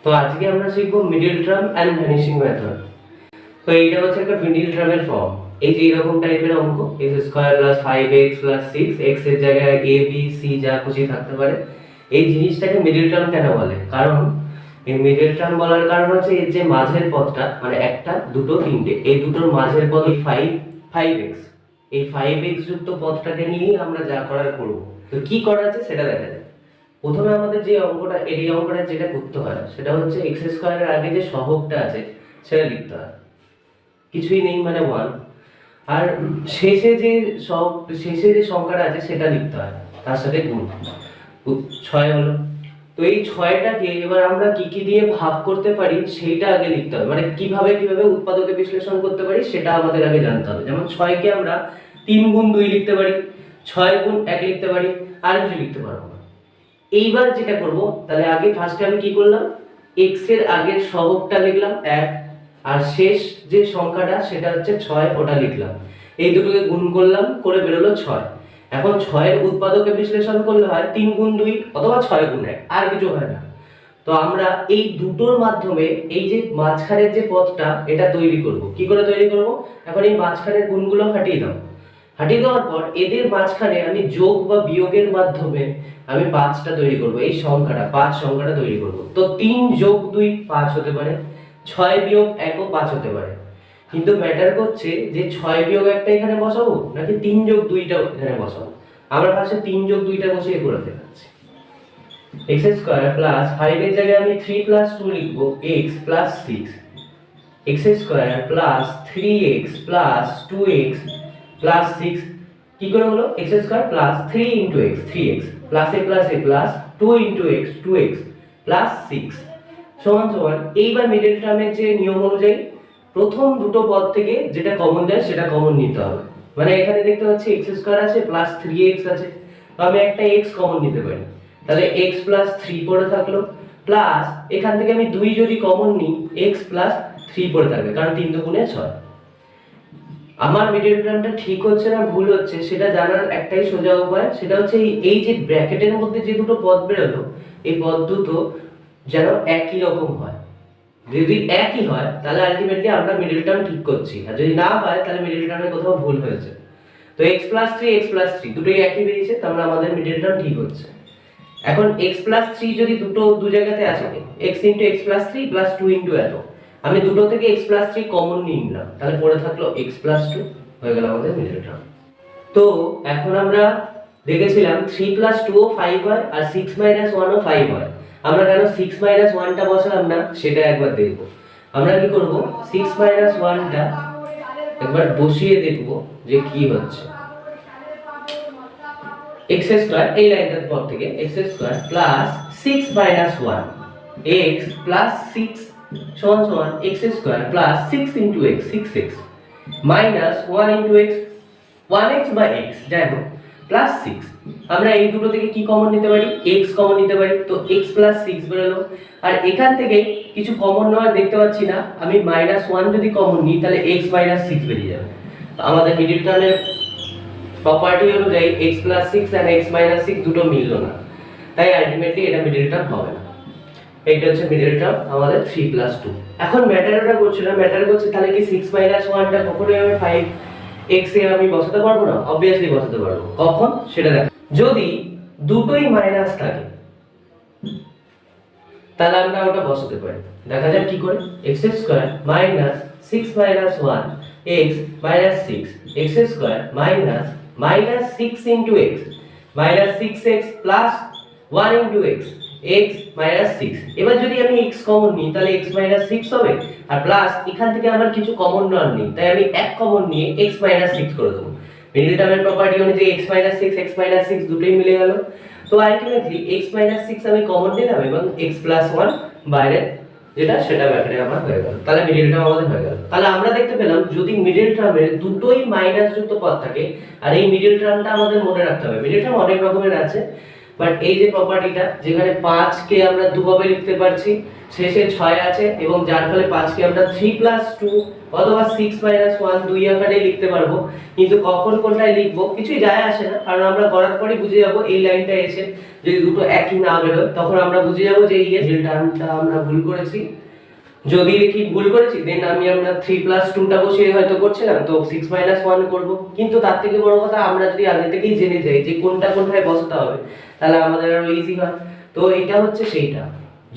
তো আজকে আমরা শিখবো middle term and vanishing method. তো এইটা হচ্ছে একটা মিডল টার্মের ফর্ম। এই যে এরকম টাইপের অঙ্ক x² + 5x + 6 x এর জায়গায় a b c যা খুশি থাকতে পারে। এই জিনিসটাকে মিডল টার্ম কেন বলে? কারণ এই মিডল টার্ম বলার কারণ হচ্ছে এর যে মাঝের পদটা, মানে একটা দুটো তিনটে, এই দুটোর মাঝের পদ 5x, এই 5x যুক্ত পদটাকে নিয়েই আমরা যা করার করব। তো কি করা আছে সেটা দেখা যাক। প্রথমে আমাদের যে অঙ্কটা, এই অঙ্কটা যেটা করতে হয় সেটা হচ্ছে x² এর আগে যে সহগটা আছে সেটা লিখতে হয়, কিছুই নেই মানে 1, আর শেষে যে সংখ্যাটা আছে সেটা লিখতে হয়, তার সাথে গুণ 6 হলো। তো এই 6টাকে এবার আমরা কি কি দিয়ে ভাগ করতে পারি সেইটা আগে লিখতে হবে, মানে কিভাবে উৎপাদকে বিশ্লেষণ করতে পারি সেটা আমাদের আগে জানতে হবে। যেমন 6 কে আমরা 3 গুণ 2 লিখতে পারি, 6 গুণ 1 লিখতে পারি, আর কিছু লিখতে পারবো না। এইবার যেটা করব, তাহলে আগে ফার্স্টে আমি কি করলাম, x এর আগের সহগটা লিখলাম 1, আর শেষ যে সংখ্যাটা সেটা হচ্ছে 6, ওটা লিখলাম। এই দুটোকে গুণ করলাম, করে বেরোলো 6। এখন 6 এর উৎপাদকে বিশ্লেষণ করলে হয় 3 গুণ 2 অথবা 6 গুণ 1, আর কিছু হয় না। তো আমরা এই দুটোর মাধ্যমে এই যে মাঝখানের যে পদটা এটা তৈরি করব। কি করে তৈরি করব? এখন এই মাঝখানের গুণগুলো হাটিয়ে দাও। হাটিয়ে দেওয়ার পর এদের মাঝখানে আমি যোগ বা বিয়োগের মাধ্যমে আমি 5টা তৈরি করব, এই সংখ্যাটা 5 সংখ্যাটা তৈরি করব। তো 3 যোগ 2 5 হতে পারে, 6 বিয়োগ 1 ও 5 হতে পারে। কিন্তু ম্যাটার করছে যে 6 বিয়োগ 1টা এখানে বসাবো নাকি 3 যোগ 2টা এখানে বসাবো। আমরা ফার্স্টে 3 যোগ 2টা বসিয়ে করে দেখাচ্ছি। x² + 5 এর জায়গায় আমি 3 + 2 লিখব, x + 6, x² + 3x + 2x + 6 কি করে হলো? x² + 3 * x 3x + a + 2 * x 2x + 6 সমান সমান। এইবার মিডল টার্মের যে নিয়ম অনুযায়ী প্রথম দুটো পদ থেকে যেটা কমন যায় সেটা কমন নিতে হবে। মানে এখানে দেখতে পাচ্ছি x² আছে প্লাস 3x আছে, তো আমি একটা x কমন নিতে পারি। তাহলে x + 3 পড়ে থাকলো, প্লাস এখান থেকে আমি 2 যদি কমন নিই x + 3 পড়ে থাকবে, কারণ 3 × 2 = 6। আমার মিডল টার্মটা ঠিক হচ্ছে না ভুল হচ্ছে সেটা জানার একটাই সোজা উপায়, সেটা হচ্ছে এই যে ব্র্যাকেটের মধ্যে যে দুটো পদ বেরোলো, এই পদ দুটো যেন একই রকম হয়। যদি একই হয় তাহলে আলটিমেটলি আমরা মিডল টার্ম ঠিক করছি, আর যদি না হয় তাহলে মিডল টার্মে কোথাও ভুল হয়েছে। তো x + 3 x + 3 দুটোই একই বেরিয়েছে, তার মানে আমাদের মিডল টার্ম ঠিক হচ্ছে। এখন x + 3 যদি দু জায়গাতে আছে, x * x + 3 + 2 * এত, আমি দুটো থেকে x + 3 কমন নিয়ে নিলাম, তাহলে পড়ে থাকলো x + 2, হয়ে গেল আমাদের মিডল টার্ম। তো এখন আমরা দেখেছিলাম 3 + 2 ও 5 হয়, আর 6 - 1 ও 5 হয়। আমরা কেন 6 - 1টা বসালাম না সেটা একবার দেখব। আমরা কি করব, 6 - 1টা একবার বসিয়ে দেখব যে কি হচ্ছে। x² এই লাইনটার পর থেকে x² + 6 - 1 x + 6 সমান সমান x² + 6 * x 6x minus 1 * x 1x বা x যাই হোক প্লাস 6। আমরা এই দুটো থেকে কি কমন নিতে পারি? x কমন নিতে পারি, তো x + 6 বেরোলো। আর এখান থেকে কিছু কমন নেওয়ার দেখতে পাচ্ছি না, আমি -1 যদি কমন নিই তাহলে x - 6 বেরিয়ে যাবে। তো আমাদের মিডল টার্মের প্রপার্টি অনুযায়ী x + 6 আর x - 6 দুটো মিললো না, তাই আলটিমেটলি এটা মিডল টার্ম হবে না। এইটা হচ্ছে মিডল টার্ম আমাদের 3 + 2। এখন ম্যাটারটা করছে না, ম্যাটার করছে তাহলে কি 6 - 1টা কখনোই আমি 5x এ আমি বসাতে পারবো না? অবভিয়াসলি বসাতে পারবো। কখন সেটা দেখো, যদি দুটোই মাইনাস থাকে তাহলে আমরা ওটা বসাতে পারি। দেখা যাক কি করে। x² - 6 - 1 x - 6 x² - -6 * x -6x + 1 * x x - 6। এবার যদি আমি x কমন নিই তাহলে x - 6 হবে, আর প্লাস এখান থেকে আমার কিছু কমন নেওয়ার নেই, তাই আমি 1 কমন নিয়ে x - 6 করে দেব। মিডল টার্মের প্রপার্টি অনুযায়ী x - 6 x - 6 দুটোই মিলে গেল। তো আলটিমেটলি x - 6 আমি কমন নিলাম এবং x + 1 বাইরে যেটা সেটা ব্র্যাকেটে আমার হয়ে গেল, তাহলে মিডল টার্ম আমাদের হয়ে গেল। তাহলে আমরা দেখতে পেলাম যদি মিডল টার্মের দুটোই মাইনাস যুক্ত পদ থাকে, আর এই মিডল টার্মটা আমাদের মনে রাখতে হবে। মিডল টার্ম অনেক রকমের আছে, বাট এই যে প্রপার্টিটা যেখানে 5 কে আমরা দুভাবে লিখতে পারছি, শেষে 6 আছে এবং যার ফলে 5 কে আমরা 3+2 অথবা 6-1 দুই আকারে লিখতে পারবো। কিন্তু কখন কোনটায় লিখবো কিছুই যায় আসে না, কারণ আমরা করার পরে বুঝে যাব এই লাইনটা এসে যদি দুটো একই না বেরোয় তখন আমরা বুঝে যাব যে এই টার্মটা আমরা ভুল করেছি। যদি দেখি ভুল করেছি দেন আমরা 3+2টা বসিয়ে হয়তো করছিলাম, তো 6-1 করব। কিন্তু তার থেকে বড় কথা আমরা যদি আগে থেকেই জেনে যাই যে কোনটা কোথায় বসাতে হবে তাহলে আমাদের আরো ইজি হয়। তো এটা হচ্ছে সেইটা,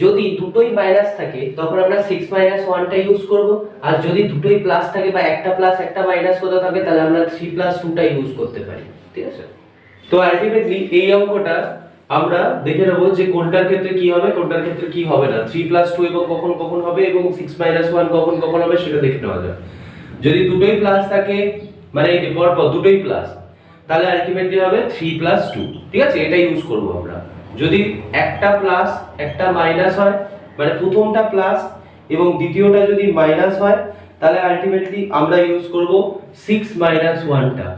যদি দুটোই মাইনাস থাকে তখন আমরা 6-1টা ইউজ করব, আর যদি দুটোই প্লাস থাকে বা একটা প্লাস একটা মাইনাস কোথাও থাকে তাহলে আমরা 3+2টা ইউজ করতে পারি। ঠিক আছে, তো আলটিমেটলি এই অঙ্কটা আমরা দেখে নেব যে কোনটার ক্ষেত্রে কি হবে কোনটার ক্ষেত্রে কি হবে না, 3+2 এবং কখন কখন হবে এবং 6-1 কখন কখন হবে সেটা দেখে নেওয়া যাক। যদি দুটোই প্লাস থাকে মানে এই পরপর দুটোই প্লাস তাহলে আলটিমেটলি হবে 3+2। ঠিক আছে, এটা ইউজ করব আমরা। যদি একটা প্লাস একটা মাইনাস হয় মানে প্রথমটা প্লাস এবং দ্বিতীয়টা যদি মাইনাস হয় তাহলে আলটিমেটলি আমরা ইউজ করব 6-1টা।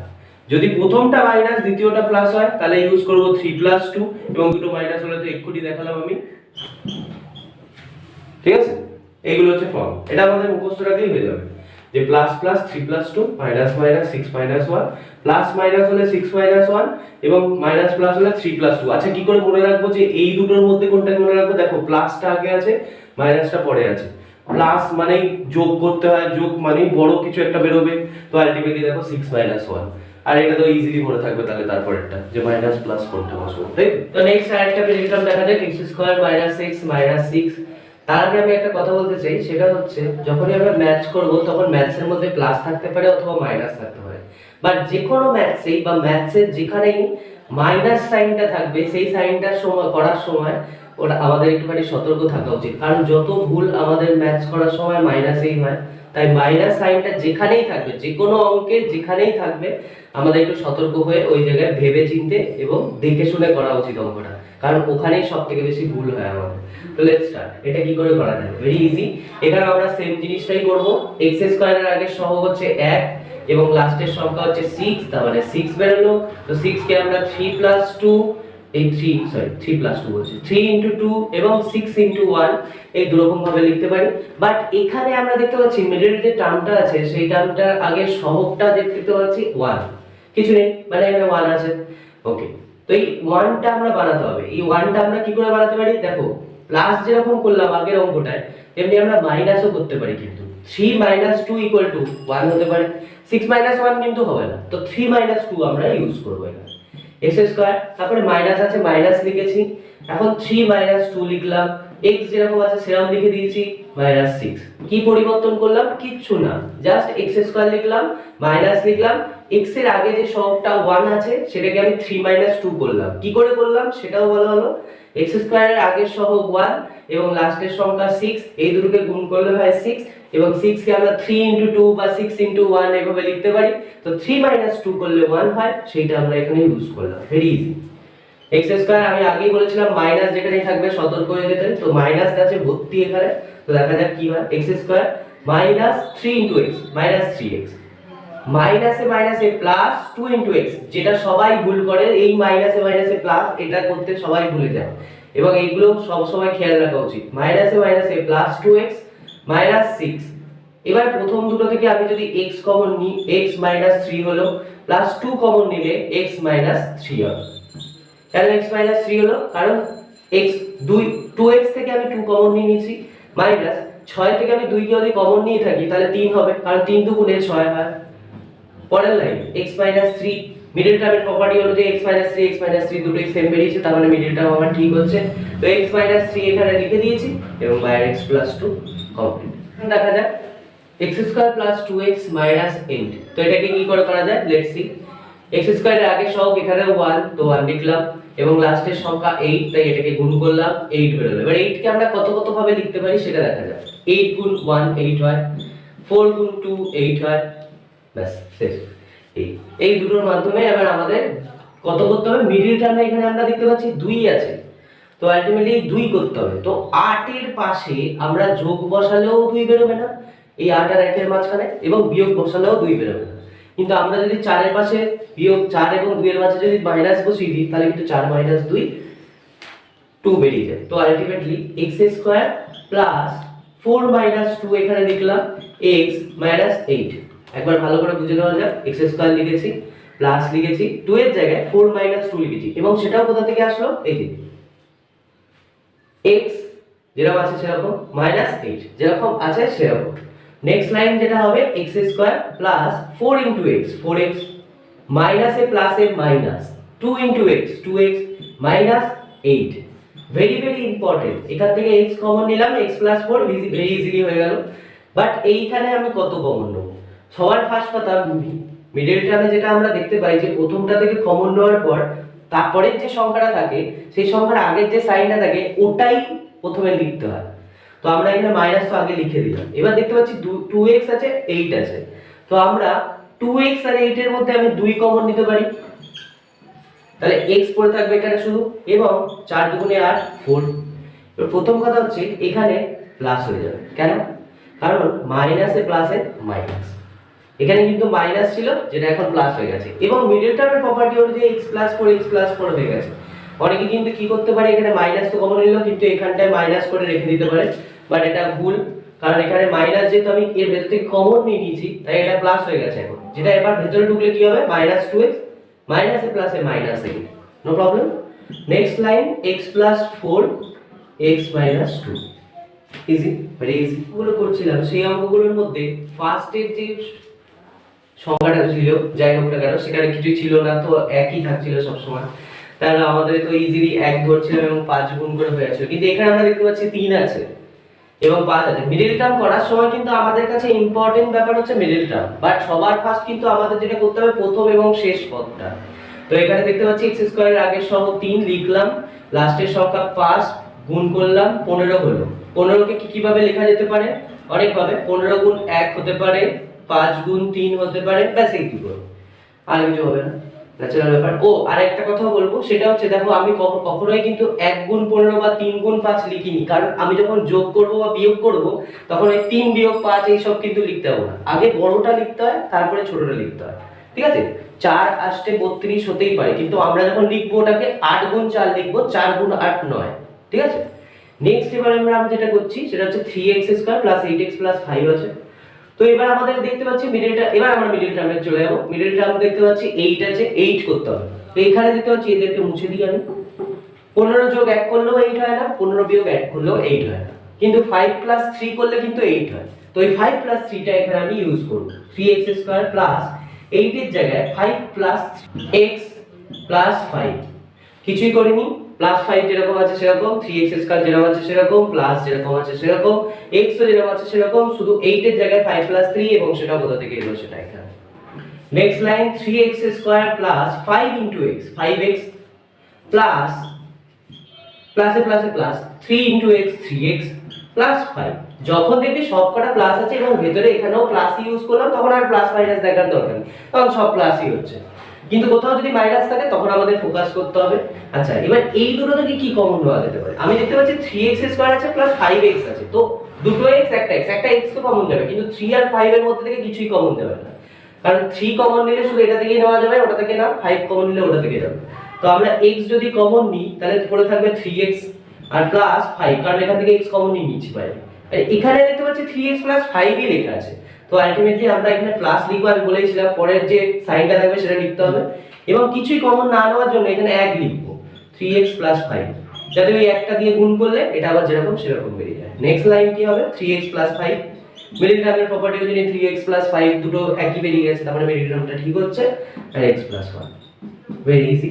যদি প্রথমটা মাইনাস দ্বিতীয়টা প্লাস হয় তাহলে ইউজ করব 3+2 এবং দুটো মাইনাস হলে তো এক্ষুনি দেখালাম আমি। ঠিক আছে, এইগুলো হচ্ছে ফর্ম, এটা আমাদের মুখস্থ রাখলেই হয়ে যাবে যে plus plus 3+2 minus minus 6-1 plus minus হলে 6-1 এবং মাইনাস প্লাস হলে 3+2। আচ্ছা কি করে মনে রাখবো যে এই দুটোর মধ্যে কোনটা মনে রাখবো? দেখো প্লাসটা আগে আছে মাইনাসটা পরে আছে। প্লাস মানে যোগ করতে হয়, যোগ মানে বড় কিছু একটা বেরোবে, তো আলটিমেটলি দেখো 6-1 আর এটা তো ইজিলি মনে থাকবে তাহলে তারপরেরটা যে মাইনাস প্লাস কোনটা বসবো। তাই তো নেক্সট আরেকটা প্রিন্সিপাল দেখা যাক x² - 6 তার আগে আমি একটা কথা বলতে চাই, সেটা হচ্ছে যখনই আমরা ম্যাচ করব তখন ম্যাথসের মধ্যে প্লাস থাকতে পারে অথবা মাইনাস থাকতে পারে, বাট যে কোনো ম্যাথসেই বা ম্যাথসের যেখানেই মাইনাস সাইনটা থাকবে সেই সাইনটা সময় করার সময় ওটা আমাদের একটুখানি সতর্ক থাকা উচিত, কারণ যত ভুল আমাদের ম্যাথস করার সময় মাইনাসেই হয়। তাই মাইনাস সাইনটা যেখানেই থাকবে যে কোনো অঙ্কের যেখানেই থাকবে আমাদের একটু সতর্ক হয়ে ওই জায়গায় ভেবে চিন্তে এবং দেখে শুনে করা উচিত অঙ্কটা, কারণ ওখানেই সবথেকে বেশি ভুল হয় আমাদের। তো লেটস স্টার্ট। এটা কি করে করা যায়? Very easy. এখানে আমরা সেম জিনিসটাই করব। x² এর আগের সহগ হচ্ছে 1 এবং লাস্টের সংখ্যা হচ্ছে 6, তার মানে 6 বেরোলো। তো 6 কে আমরা 3+2 এই 3+2 বলছি 3 * 2 এবং 6 * 1 এই দুরকম ভাবে লিখতে পারি। বাট এখানে আমরা দেখতে পাচ্ছি মিডল যে টার্মটা আছে সেই টার্মটার আগে সহগটা দেখতে পাচ্ছি 1, কিছু নেই মানে এখানে 1 আছে। ওকে, তো এই 1টা আমরা বানাতে হবে। এই 1টা আমরা কি করে বানাতে পারি? দেখো প্লাস যেরকম করলাম আগের অঙ্কটায় তেমনি আমরা মাইনাসও করতে পারি, কিন্তু 3 - 2 = 1 হতে পারে। 6 - 1 কিন্তু হবে না, তো 3 - 2 আমরা ইউজ করব এখানে। x², তারপরে মাইনাস আছে মাইনাস লিখেছি, এখন 3 - 2 লিখলাম, x যেরকম আছে সেরকম লিখে দিয়েছি -6। কি পরিবর্তন করলাম? কিচ্ছু না, জাস্ট x² লিখলাম মাইনাস লিখলাম, x এর আগে যে সহগটা 1 আছে সেটাকে আমি 3 - 2 করলাম। কি করে করলাম সেটাও বলা হলো। x² এর আগের সহগ 1 এবং লাস্টের সংখ্যা 6, এই দুটোকে গুণ করলে হয় 6 এবং 6 কে আমরা 3 * 2 বা 6 * 1 এভাবে লিখতে পারি। তো 3 - 2 করলে 1 হয়, সেইটা আমরা এখানে ইউজ করলাম। Very easy. x² আমি আগেই বলেছিলাম মাইনাস যেখানেই থাকবে সতর্ক হয়ে যেতে, তো মাইনাস আছে ভর্তি এখানে। তো দেখা যাক কি হয়। x² - 3 * x -3x মাইনাসে মাইনাসে প্লাস 2 * x, যেটা সবাই ভুল করে, এই মাইনাসে মাইনাসে প্লাস এটা করতে সবাই ভুলে যায় এবং এইগুলো সব সময় খেয়াল রাখা উচিত। মাইনাসে মাইনাসে প্লাস 2x -6। এবার প্রথম দুটো থেকে আমি যদি x কমন নিই x - 3 হলো, প্লাস 2 কমন নিলে x - 3 হবে। কেন x - 3 হলো? কারণ x 2x থেকে আমি 2 কমন নিয়ে নিয়েছি, মাইনাস 6 থেকে আমি 2 কে যদি কমন নিয়ে থাকি তাহলে 3 হবে, কারণ 3 × 2 = 6 হয়। পরের লাইন x - 3, মিডল টার্মের প্রপার্টি হলো যে x - 3 x - 3 দুটোই সেম বেরিয়েছে, তার মানে মিডল টার্ম আমার ঠিক হচ্ছে। তো x - 3 এখানে লিখে দিয়েছি এবং x + 2 কমপ্লিট। দেখা যাক x² + 2x - 8। তো এটাকে কি করে করা যায়? Let's see. x² এর আগের সহগ এখানে 1, তো 1 লিখলাম এবং লাস্টের সংখ্যা 8, তাই এটাকে গুণ করলাম 8 বেরোলো। এবার 8 কে আমরা কত কত ভাবে লিখতে পারি সেটা দেখা যাক। 8 × 1 8 হয়, 4 × 2 8 হয়, ব্যাস শেষ। এই দুটোর মাধ্যমে এবার আমাদের কত করতে হবে? মিডল টার্মে এখানে আমরা দেখতে পাচ্ছি 2 আছে, তো আলটিমেটলি 2 করতে হবে। তো 8 এর পাশে আমরা যোগ বসালেও 2 বেরোবে না এই 8 আর 1 এর মাঝখানে, এবং বিয়োগ বসালেও 2 বেরোবে না। কিন্তু আমরা যদি 4 এর পাশে বিয়োগ 4 এবং 2 এর মাঝে যদি মাইনাস বসিয়ে দিই তাহলে কিন্তু 4 - 2 2 বেরিয়ে যায়। তো ultimately x square plus 4 minus 2 এখানে লিখলাম x মাইনাস 8। একবার ভালো করে বুঝে নেওয়া যাক, x স্কয়ার লিখেছি প্লাস লিখেছি 2 এর জায়গায় 4 মাইনাস 2 লিখেছি এবং সেটাও কোথা থেকে আসলো, এই যে x যেরকম আছে সেরকম মাইনাস 8 যেরকম আছে সেরকম। নেক্সট লাইন যেটা হবে x square plus 4 into x 4x minus A plus A minus 2 into x 2x minus 8। Very very important, এখান থেকে x কমন নিলাম, x প্লাস 4 ভেরি ইজিলি হয়ে গেল। বাট এইখানে আমি কত কমন নেব? সবার ফার্স্ট কথা, মিডল টার্মে যেটা আমরা দেখতে পাই যে প্রথমটা থেকে কমন নেওয়ার পর তারপরের যে সংখ্যাটা থাকে সেই সংখ্যার আগের যে সাইনটা থাকে ওটাই প্রথমে লিখতে হয়। তো আমরা এখানে মাইনাস তো আগে লিখে দিলাম। এবার দেখতে পাচ্ছি 2x আছে 8 আছে, তো আমরা 2x আর 8 এর মধ্যে আমি 2 কমন নিতে পারি, তাহলে x পড়ে থাকবে এখানে শুধু, এবং 4 দুগুণে 8 4। এবার প্রথম কথা হচ্ছে এখানে প্লাস হয়ে যাবে, কেন? কারণ মাইনাসে প্লাসে মাইনাস, এখানে কিন্তু মাইনাস ছিল যেটা এখন প্লাস হয়ে গেছে, এবং মিডল টার্মের প্রপার্টি অনুযায়ী x প্লাস 4 হয়ে গেছে। অনেকে কিন্তু কি করতে পারে, এখানে মাইনাস তো কমন নিল কিন্তু এখানটায় মাইনাস করে রেখে দিতে পারে, বাট এটা ভুল। কারণ এখানে মাইনাস যেহেতু আমি এর ভেতর থেকে কমন নিয়ে নিয়েছি তাই এটা প্লাস হয়ে গেছে এখন, যেটা এবার ভেতরে ঢুকলে কি হবে, মাইনাস 2x মাইনাসে প্লাসে minus 8, no problem. Next line x plus 4 x minus 2, easy, very easy. গুলো করছিলাম সেই অঙ্কগুলোর মধ্যে ফার্স্টের যে সংখ্যাটা ছিল যাই হোক না কেন সেখানে কিছুই ছিল না, তো একই থাকছিল সব সময়, তাহলে আমাদের তো ইজিলি 1 ধরছিলাম এবং 5 গুণ করে হয়ে যাচ্ছে। কিন্তু এখানে আমরা দেখতে পাচ্ছি 3 আছে এবং 5 আছে। মিডল টার্ম করার সময় কিন্তু আমাদের কাছে ইম্পর্টেন্ট ব্যাপার হচ্ছে মিডল টার্ম, বাট সবার ফার্স্ট কিন্তু আমাদের যেটা করতে হবে প্রথম এবং শেষ পদটা। তো এখানে দেখতে পাচ্ছি x স্কয়ারের আগের সহ 3 লিখলাম, লাস্টের সংখ্যা 5 গুণ করলাম 15 হলো। 15 কে কিভাবে লেখা যেতে পারে? অনেক ভাবে, 15 গুণ 1 হতে পারে, 5 গুণ 3 হতে পারে, ব্যাস এই কি করব, আর কিছু হবে না, ন্যাচারাল ব্যাপার। ও আর একটা কথা বলবো, সেটা হচ্ছে দেখো আমি কখনোই কিন্তু 1 গুণ 15 বা 3 গুণ 5 লিখিনি, কারণ আমি যখন যোগ করব বা বিয়োগ করব তখন এই 3 বিয়োগ 5 এই সব কিন্তু লিখতে হবে না, আগে বড়টা লিখতে হয় তারপরে ছোটটা লিখতে হয়, ঠিক আছে? 4 আসতে 32 হতেই পারে, কিন্তু আমরা যখন লিখবো ওটাকে 8 গুণ 4 লিখবো, 4 গুণ 8 9, ঠিক আছে? নেক্সট এবার আমরা যেটা করছি সেটা হচ্ছে 3x square plus 8x plus 5 আছে। তো এবার আমাদের দেখতে পাচ্ছি মিডলটা, এবার আমরা মিডল টার্মে চলে যাব। মিডল টার্ম দেখতে পাচ্ছি 8 আছে, 8 করতে হবে। তো এখানে দেখতে পাচ্ছি এদেরকে মুছে দিই আমি, 15 যোগ 1 করলেও 8 হয় না, 15 বিয়োগ 1 করলেও 8 হয় না, কিন্তু 5 প্লাস 3 করলে কিন্তু 8 হয়। তো এই 5 প্লাস 3টা এখানে আমি ইউজ করব। 3x স্কয়ার প্লাস 8 এর জায়গায় 5 প্লাস x প্লাস 5, কিছুই করিনি, প্লাস 5 যেরকম আছে সেরকম, 3x স্কয়ার যেরকম আছে সেরকম, প্লাস যেরকম আছে সেরকম, x ও যেরকম আছে সেরকম, শুধু 8 এর জায়গায় 5 প্লাস 3 এবং সেটা কোথা থেকে এলো সেটা এখানে। Next line 3x square plus 5 into x 5x plus প্লাসে প্লাসে plus 3 into x 3x plus 5। যখন দেখবি সবকটা প্লাস আছে এবং ভেতরে এখানেও প্লাস ইউজ করলাম তখন আর প্লাস মাইনাস দেখার দরকার নেই, তখন সব প্লাসই হচ্ছে। কিন্তু কোথাও যদি মাইনাস থাকে তখন আমাদের ফোকাস করতে হবে। আচ্ছা এবার এই দুটো থেকে কি কমন নেওয়া যেতে পারে? আমি দেখতে পাচ্ছি 3x স্কয়ার আছে প্লাস 5x আছে, তো দুটো x একটা x তো কমন যাবে, কিন্তু 3 আর 5 এর মধ্যে থেকে কিছুই কমন যাবে না, কারণ 3 কমন নিলে শুধু এটা থেকেই নেওয়া যাবে, ওটা থেকে না, 5 কমন নিলে ওটা থেকে যাবে। তো আমরা x যদি কমন নিই তাহলে পড়ে থাকবে 3x আর প্লাস 5, কারণ এখান থেকে x কমন নিয়েছি বাইরে। আর এখানে দেখতে পাচ্ছি 3x প্লাস 5 ই লেখা আছে, তো আলটিমেটলি আমরা এখানে প্লাস লিখবো, আমি বলেছিলাম পরের যে সাইনটা থাকবে সেটা লিখতে হবে, এবং কিছুই কমন না নেওয়ার জন্য এখানে 1 লিখবো, 3x প্লাস 5, যাতে ওই একটা দিয়ে গুণ করলে এটা আবার যেরকম সেরকম বেরিয়ে যায়। নেক্সট লাইন কি হবে? 3x প্লাস 5, মিডল টার্মের প্রপার্টি অনুযায়ী 3x প্লাস 5 দুটো একই বেরিয়ে গেছে, তার মানে মিডল টার্মটা ঠিক হচ্ছে, আর x প্লাস 1, ভেরি ইজি।